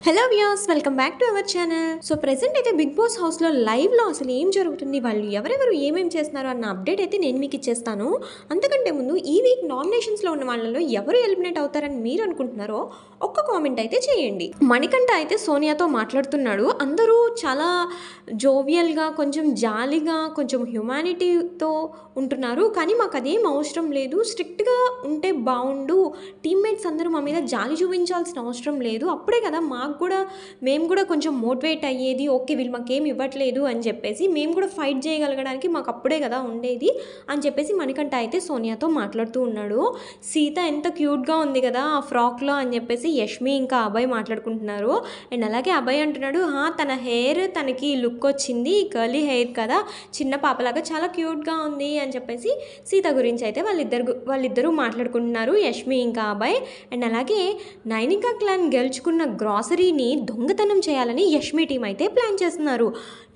Hello viewers, welcome back to our channel. So present అయితే big boss హౌస్లో లైవ్లో అసలు ఏం జరుగుతుంది, వాళ్ళు ఎవరెవరు ఏమేమి చేస్తున్నారు అన్న అప్డేట్ అయితే నేను మీకు ఇచ్చేస్తాను. అంతకంటే ముందు ఈ వీక్ నామినేషన్స్లో ఉన్న వాళ్ళలో ఎవరు ఎలిమినేట్ అవుతారని మీరు అనుకుంటున్నారో ఒక్క కామెంట్ అయితే చేయండి. మణికంఠ అయితే సోనియాతో మాట్లాడుతున్నాడు. అందరూ చాలా జోవియల్గా, కొంచెం జాలీగా, కొంచెం హ్యుమానిటీతో ఉంటున్నారు. కానీ మాకు అదేం అవసరం లేదు, స్ట్రిక్ట్గా ఉంటే బాగుండు, టీమ్మేట్స్ అందరూ మా మీద జాలి చూపించాల్సిన అవసరం లేదు, అప్పుడే కదా మేము కూడా కొంచెం మోటివేట్ అయ్యేది. ఓకే, వీళ్ళు మాకేం ఇవ్వట్లేదు అని చెప్పేసి మేము కూడా ఫైట్ చేయగలగడానికి మాకు అప్పుడే కదా ఉండేది అని చెప్పేసి మణికంఠ అయితే సోనియాతో మాట్లాడుతూ ఉన్నాడు. సీత ఎంత క్యూట్గా ఉంది కదా ఆ ఫ్రాక్లో అని చెప్పేసి యష్మి ఇంకా అభయ్ మాట్లాడుకుంటున్నారు. అండ్ అలాగే అభయ్ అంటున్నాడు, తన హెయిర్ తనకి లుక్ వచ్చింది, కర్లీ హెయిర్ కదా, చిన్న పాపలాగా చాలా క్యూట్గా ఉంది అని చెప్పేసి సీత గురించి అయితే వాళ్ళిద్దరూ మాట్లాడుకుంటున్నారు, యష్మి ఇంకా అభయ్. అండ్ అలాగే నైనికా క్లాన్ గెలుచుకున్న గ్రాసరీని దొంగతనం చేయాలని యష్మి టీం అయితే ప్లాన్ చేస్తున్నారు.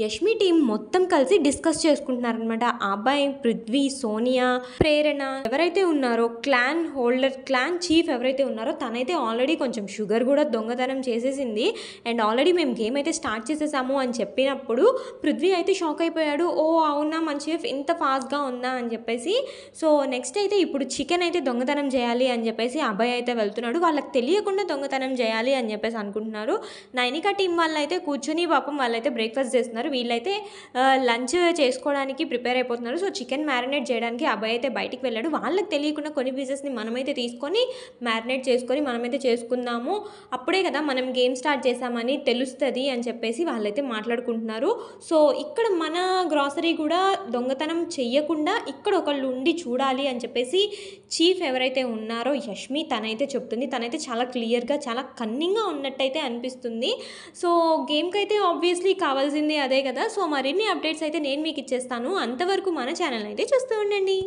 యష్మి టీం మొత్తం కలిసి డిస్కస్ చేసుకుంటున్నారనమాట. అభయ్, పృథ్వీ, సోనియా, ప్రేరణ ఎవరైతే ఉన్నారో, క్లాన్ హోల్డర్, క్లాన్ చీఫ్ ఎవరైతే ఉన్నారో తనైతే ఆల్రెడీ కొంచెం షుగర్ కూడా దొంగతనం చేసేసింది. అండ్ ఆల్రెడీ మేము గేమ్ అయితే స్టార్ట్ చేసేసాము అని చెప్పినప్పుడు పృథ్వీ అయితే షాక్ అయిపోయాడు. ఓ అవునా, మన చీఫ్ ఇంత ఫాస్ట్గా ఉందా అని చెప్పేసి. సో నెక్స్ట్ అయితే ఇప్పుడు చికెన్ అయితే దొంగతనం చేయాలి అని చెప్పేసి అభయ్ అయితే వెళ్తున్నాడు. వాళ్ళకి తెలియకుండా దొంగతనం చేయాలి అని చెప్పేసి అనుకుంటున్నారు. నైనికా టీం వాళ్ళైతే కూర్చొని పాపం వాళ్ళైతే బ్రేక్ఫాస్ట్ చేస్తున్నారు, వీళ్ళైతే లంచ్ చేసుకోవడానికి ప్రిపేర్ అయిపోతున్నారు. సో చికెన్ మ్యారినేట్ చేయడానికి అబ్బాయి అయితే బయటికి వెళ్ళాడు. వాళ్ళకి తెలియకుండా కొన్ని పీసెస్ని మనమైతే తీసుకొని మ్యారినేట్ చేసుకొని మనమైతే చేసుకుందాము, అప్పుడే కదా మనం గేమ్ స్టార్ట్ చేసామని తెలుస్తుంది అని చెప్పేసి వాళ్ళైతే మాట్లాడుకుంటున్నారు. సో ఇక్కడ మన గ్రాసరీ కూడా దొంగతనం చెయ్యకుండా ఇక్కడ ఒకళ్ళు ఉండి చూడాలి అని చెప్పేసి చీఫ్ ఎవరైతే ఉన్నారో యష్మి తనైతే చెప్తుంది. తనైతే చాలా క్లియర్గా, చాలా కన్నింగ్గా ఉన్నట్టయితే అనిపిస్తుంది. సో గేమ్కి అయితే ఆబ్వియస్లీ కావాల్సింది అదే కదా. సో మరిన్ని అప్డేట్స్ అయితే నేను మీకు ఇచ్చేస్తాను. అంతవరకు మన ఛానల్ అయితే చూస్తూ ఉండండి.